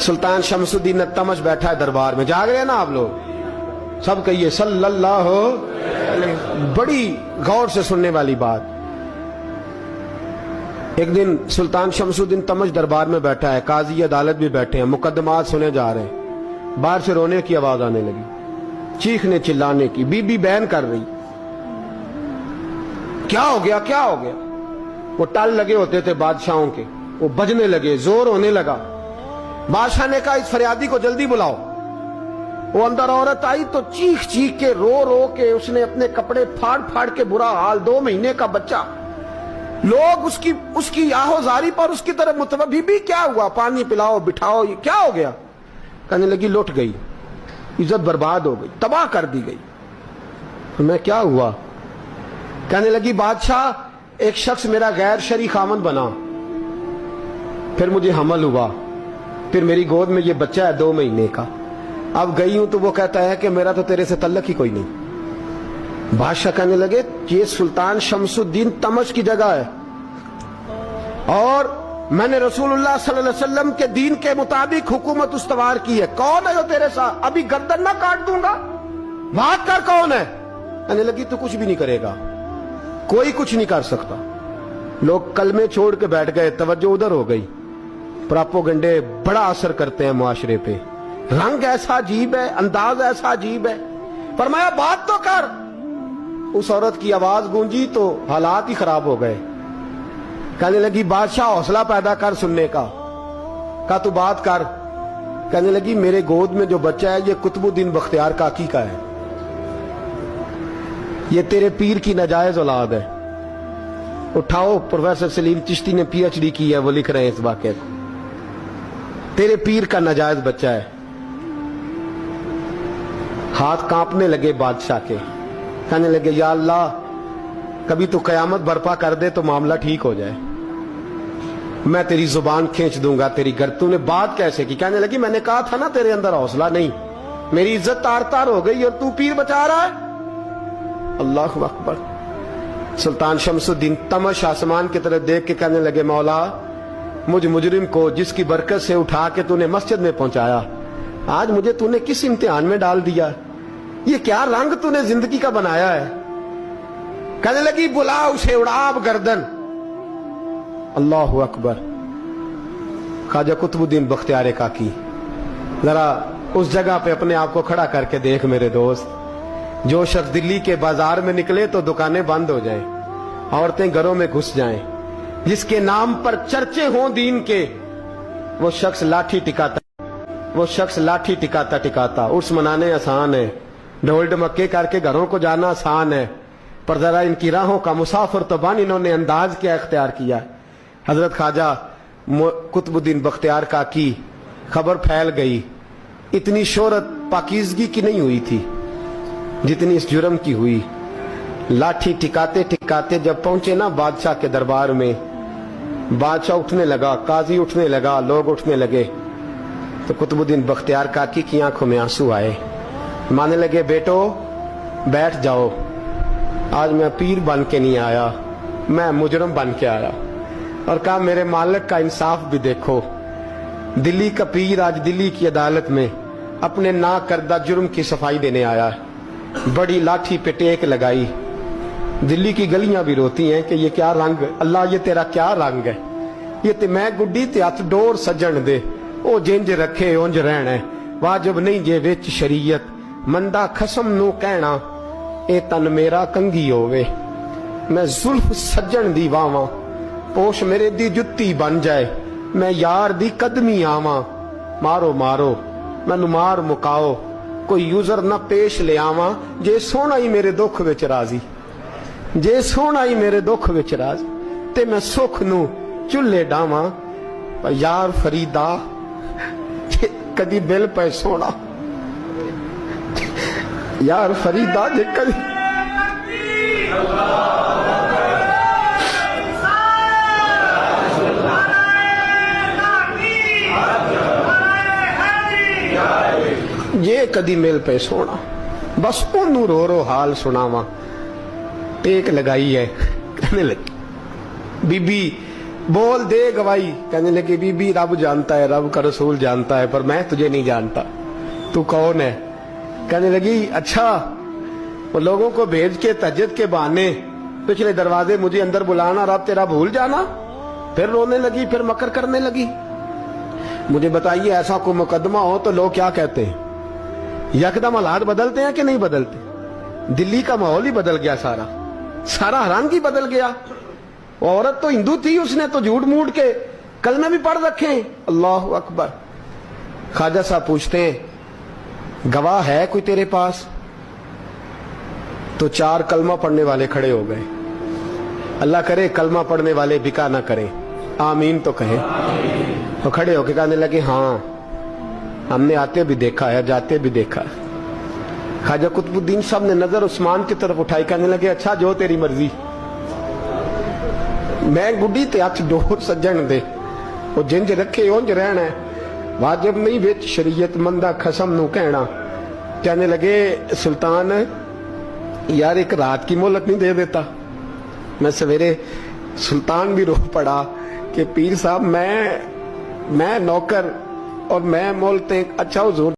सुल्तान शमसुद्दीन तमश बैठा है दरबार में, जाग रहे हैं ना आप लोग, सब कहिए सल्लल्लाहु अलैहि। बड़ी गौर से सुनने वाली बात। एक दिन सुल्तान शमसुद्दीन तमश दरबार में बैठा है, काजी अदालत भी बैठे हैं, मुकदमात सुने जा रहे हैं। बाहर से रोने की आवाज आने लगी, चीखने चिल्लाने की। बीबी बयान कर रही, क्या हो गया क्या हो गया। वो टल लगे होते थे बादशाहों के, वो बजने लगे, जोर होने लगा। बादशाह ने कहा इस फरियादी को जल्दी बुलाओ। वो अंदर औरत आई तो चीख चीख के रो रो के उसने अपने कपड़े फाड़ फाड़ के, बुरा हाल, 2 महीने का बच्चा। लोग उसकी आहोजारी पर उसकी तरफ मुतवज्जह, बीबी क्या हुआ, पानी पिलाओ बिठाओ, ये क्या हो गया। कहने लगी लुट गई, इज्जत बर्बाद हो गई, तबाह कर दी गई। तो मैं क्या हुआ। कहने लगी बादशाह एक शख्स मेरा गैर शरई खामन बना, फिर मुझे हमल हुआ, फिर मेरी गोद में ये बच्चा है 2 महीने का। अब गई हूं तो वो कहता है कि मेरा तो तेरे से तल्लक ही कोई नहीं। बादशाह कहने लगे ये सुल्तान शमसुद्दीन तमश की जगह है और मैंने रसूलुल्लाह सल्लल्लाहु अलैहि वसल्लम के दीन के मुताबिक हुकूमत उस्तवार की है। कौन है जो तेरे साथ, अभी गर्दन ना काट दूंगा, बात कर कौन है। कहने लगी तू कुछ भी नहीं करेगा, कोई कुछ नहीं कर सकता। लोग कलमे छोड़ के बैठ गए, तवज्जो उधर हो गई। प्रोपेगेंडे बड़ा असर करते हैं मुआशरे पे, रंग ऐसा अजीब है, अंदाज ऐसा अजीब है। फरमाया बात तो कर। उस औरत की आवाज गूंजी तो हालात ही खराब हो गए। कहने लगी बादशाह हौसला पैदा कर सुनने का। कहा तू बात कर। कहने लगी मेरे गोद में जो बच्चा है ये कुतुबुद्दीन बख्तियार काकी का है, ये तेरे पीर की नाजायज औलाद है। उठाओ, प्रोफेसर सलीम चिश्ती ने PhD की है, वो लिख रहे हैं इस वाक़े को। तेरे पीर का नाजायज बच्चा है। हाथ कांपने लगे बादशाह के। कहने लगे या अल्लाह कभी तो कयामत बर्पा कर दे तो मामला ठीक हो जाए, मैं तेरी जुबान खींच दूंगा तेरी घर। तूने बात कैसे की। कहने लगी मैंने कहा था ना तेरे अंदर हौसला नहीं, मेरी इज्जत तार तार हो गई और तू पीर बचा रहा है। अल्लाहु अकबर। सुल्तान शमसुद्दीन तमश आसमान की तरफ देख के कहने लगे मौला मुझ मुजरिम को जिसकी बरकत से उठा के तूने मस्जिद में पहुंचाया, आज मुझे तूने किस इम्तिहान में डाल दिया। ये क्या रंग तूने जिंदगी का बनाया है। कहने लगी बुला उसे, उड़ाब गर्दन। अल्लाहु अकबर। ख्वाजा कुतुबुद्दीन बख्तियार काकी, जरा उस जगह पे अपने आप को खड़ा करके देख मेरे दोस्त। जो शख्स दिल्ली के बाजार में निकले तो दुकानें बंद हो जाएं, औरतें घरों में घुस जाएं, जिसके नाम पर चर्चे हों दीन के, वो शख्स लाठी टिकाता टिकाता उर्स मनाने आसान है, ढोल ढमक्के करके घरों को जाना आसान है, पर जरा इनकी राहों का मुसाफिर तो बन इन्होंने अंदाज क्या इख्तियार किया। हजरत ख्वाजा कुतुबुद्दीन बख्तियार काकी, खबर फैल गई। इतनी शोहरत पाकीज़गी की नहीं हुई थी जितनी इस जुर्म की हुई। लाठी टिकाते टिकाते जब पहुंचे ना बादशाह के दरबार में, बादशाह उठने लगा, काजी उठने लगा, लोग उठने लगे तो कुतुबुद्दीन बख्तियार काकी की आंखों में आंसू आए। माने लगे बेटो बैठ जाओ, आज मैं पीर बन के नहीं आया, मैं मुजरम बन के आया। और कहा मेरे मालिक का इंसाफ भी देखो, दिल्ली का पीर आज दिल्ली की अदालत में अपने ना करदा जुर्म की सफाई देने आया है। बड़ी लाठी पे टेक लगाई। दिल्ली की गलियां भी रोती हैं कि ये क्या रंग, अल्लाह ये तेरा क्या रंग है। ये ते मैं गुड्डी ते हथ डोर सजन दे, ओ जिंज रखे उंज रहना, वाजिब नहीं जे विच शरीयत, मंदा खसम नू कहना ए तन मेरा कंगी होवे। मैं जुल्फ सजन दी वावां, पोश मेरे दी जुत्ती बन जाए, मैं यार दी कदमी आवां। मारो मारो मैनू मार मुकाओ, कोई यूजर ना पेश ले आवां, जे सोना ही मेरे दुख विच राजी, जे सोना ही मेरे दुख विच राजी, ते मैं सुख नू चुल्हे डावां। पर यार फरीदा कदी बिल पे सोना, यार फरीदा जे कदी ये कदी मिल पे सोना, बस ओनू रो रो हाल सुनावा। टेक लगाई है। कहने लगी बीबी بول دے گواہی. کہنے لگی بی بی رب جانتا ہے, رب کا رسول جانتا ہے, پر میں تجھے نہیں جانتا, تو کون ہے؟ کہنے لگی اچھا, وہ لوگوں کو بھیج کے تہجد کے بہانے پچھلے دروازے مجھے اندر بلانا, رب تیرا بھول جانا. پھر رونے لگی, پھر مکر کرنے لگی. مجھے بتائیے ایسا کوئی مقدمہ ہو تو لوگ کیا کہتے ہیں؟ یکدم حالات بدلتے ہیں کہ نہیں بدلتے؟ دلی کا ماحول ہی بدل گیا, سارا حیرانگی بدل گیا. عورت تو ہندو تھی, اس نے تو جھوٹ موٹ کے کلمے بھی پڑھ رکھے ہیں. اللہ اکبر. خواجہ صاحب پوچھتے ہیں گواہ ہے کوئی تیرے پاس؟ تو 4 کلمہ پڑھنے والے کھڑے ہو گئے. اللہ کرے کلمہ پڑھنے والے بکا نہ کریں, آمین تو کہیں. تو کھڑے ہو کے کہنے لگے ہاں ہم نے آتے بھی دیکھا ہے, جاتے بھی دیکھا ہے. خواجہ قطب الدین صاحب نے نظر عثمان کی طرف اٹھائی, کہنے لگے اچھا جو تیری مرضی. میں گڈی تے ہاتھ ڈور سجن دے, وہ جنج رکھے اونج رہنا ہے, واجب نہیں وچ شریعت مندہ خسم نو کہنا. کہنے لگے سلطان یار ایک رات کی مہلت نہیں دے دیتا؟ میں سویرے سلطان بھی رو پڑا کہ پیر صاحب میں نوکر اور میں مولتے. اچھا حضور